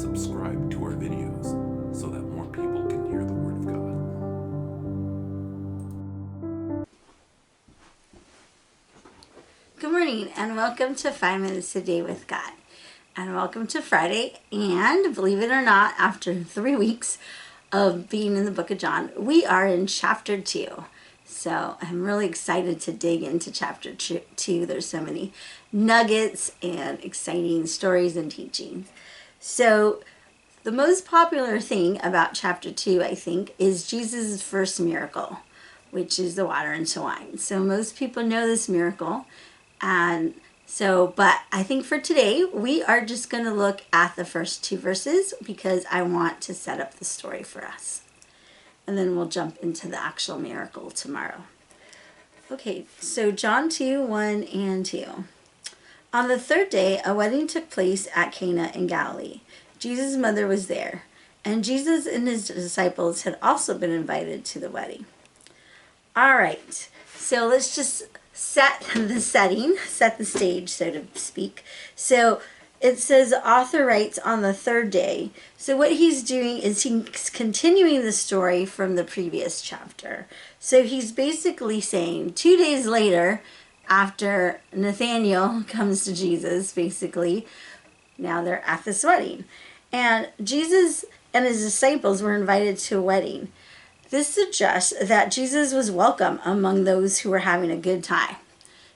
subscribe to our videos so that more people can hear the Word of God. Good morning and welcome to 5 Minutes a Day with God. And welcome to Friday. And believe it or not, after 3 weeks of being in the book of John, we are in chapter 2. So I'm really excited to dig into chapter 2. There's so many nuggets and exciting stories and teachings. So the most popular thing about chapter 2, I think, is Jesus' first miracle, which is the water into wine. So most people know this miracle. And so, but I think for today, we are just going to look at the first 2 verses because I want to set up the story for us. And then we'll jump into the actual miracle tomorrow. Okay, so John 2, 1 and 2. On the 3rd day, a wedding took place at Cana in Galilee. Jesus' mother was there, and Jesus and his disciples had also been invited to the wedding. All right, so let's just set the stage, so to speak. So it says the author writes on the 3rd day. So what he's doing is he's continuing the story from the previous chapter. So he's basically saying 2 days later, after Nathanael comes to Jesus, basically, now they're at this wedding. And Jesus and his disciples were invited to a wedding. This suggests that Jesus was welcome among those who were having a good time.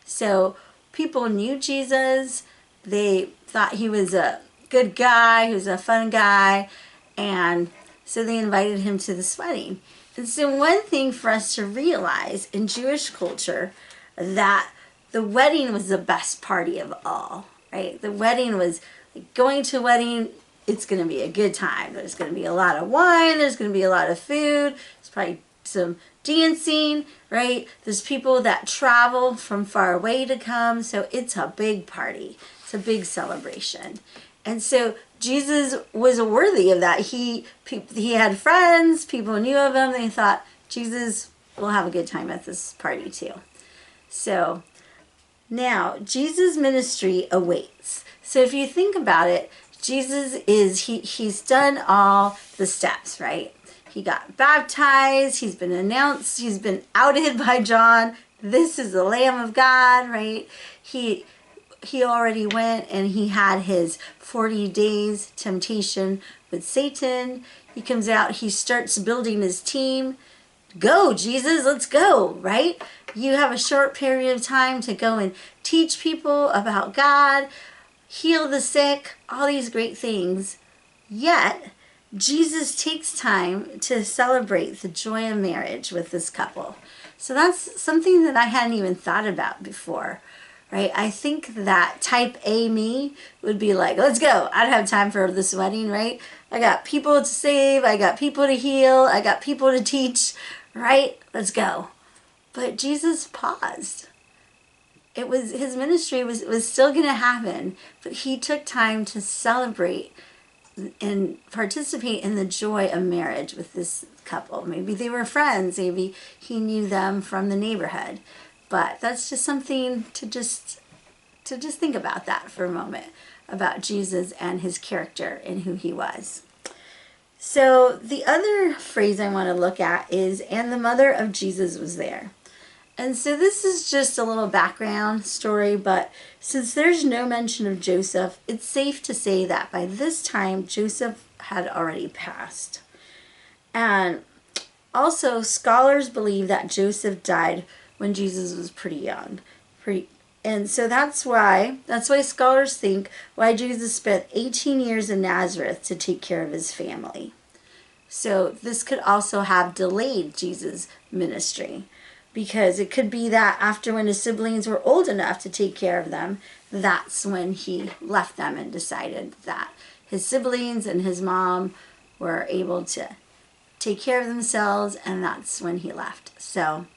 So people knew Jesus. They thought he was a good guy. He was a fun guy. And so they invited him to this wedding. And so one thing for us to realize in Jewish culture, that the wedding was the best party of all, right? The wedding was like going to a wedding. It's going to be a good time. There's going to be a lot of wine. There's going to be a lot of food. There's probably some dancing, right? There's people that travel from far away to come. So it's a big party. It's a big celebration. And so Jesus was worthy of that. He had friends. People knew of him. They thought, Jesus will have a good time at this party too. So now Jesus' ministry awaits. So if you think about it, Jesus he's done all the steps, right? He got baptized, he's been announced, he's been outed by John. This is the Lamb of God, right? He already went and he had his 40 days temptation with Satan. He comes out, he starts building his team. Go, Jesus, let's go, right? You have a short period of time to go and teach people about God, heal the sick, all these great things. Yet, Jesus takes time to celebrate the joy of marriage with this couple. So that's something that I hadn't even thought about before, right? I think that type A me would be like, let's go. I don't have time for this wedding, right? I got people to save. I got people to heal. I got people to teach, right? Let's go. But Jesus paused. His ministry was still going to happen, but he took time to celebrate and participate in the joy of marriage with this couple. Maybe they were friends. Maybe he knew them from the neighborhood. But that's just something to just think about that for a moment, about Jesus and his character and who he was. So the other phrase I want to look at is, and the mother of Jesus was there. And so this is just a little background story, but since there's no mention of Joseph, it's safe to say that by this time, Joseph had already passed. And also, scholars believe that Joseph died when Jesus was pretty young. And so that's why scholars think why Jesus spent 18 years in Nazareth to take care of his family. So this could also have delayed Jesus' ministry, because it could be that after when his siblings were old enough to take care of them, that's when he left them and decided that his siblings and his mom were able to take care of themselves, and that's when he left. So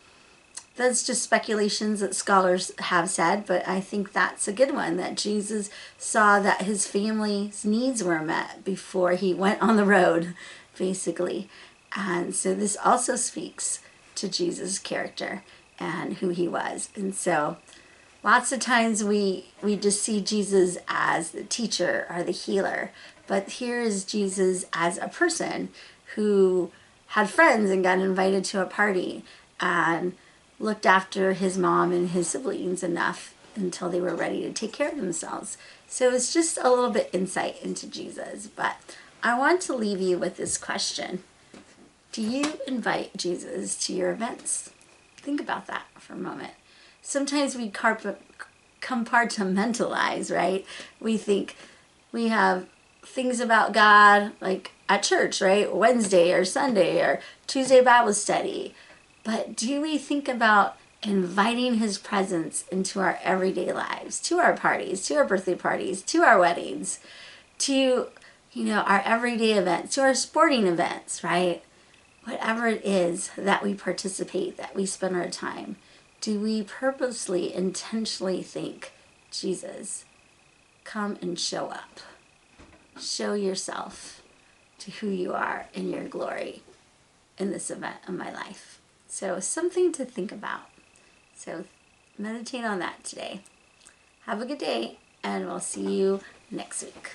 that's just speculations that scholars have said, but I think that's a good one, that Jesus saw that his family's needs were met before he went on the road, basically. And so this also speaks to Jesus' character and who he was. And so lots of times we just see Jesus as the teacher or the healer, But here is Jesus as a person who had friends and got invited to a party and looked after his mom and his siblings enough until they were ready to take care of themselves. So it's just a little bit insight into Jesus. But I want to leave you with this question. Do you invite Jesus to your events? Think about that for a moment. Sometimes we compartmentalize, right? We think we have things about God, like at church, right? Wednesday or Sunday or Tuesday Bible study. But do we think about inviting his presence into our everyday lives, to our parties, to our birthday parties, to our weddings, to, our everyday events, to our sporting events, right? Whatever it is that we participate, that we spend our time, do we purposely, intentionally think, Jesus, come and show up. Show yourself to who you are in your glory in this event of my life. So something to think about. So meditate on that today. Have a good day, and we'll see you next week.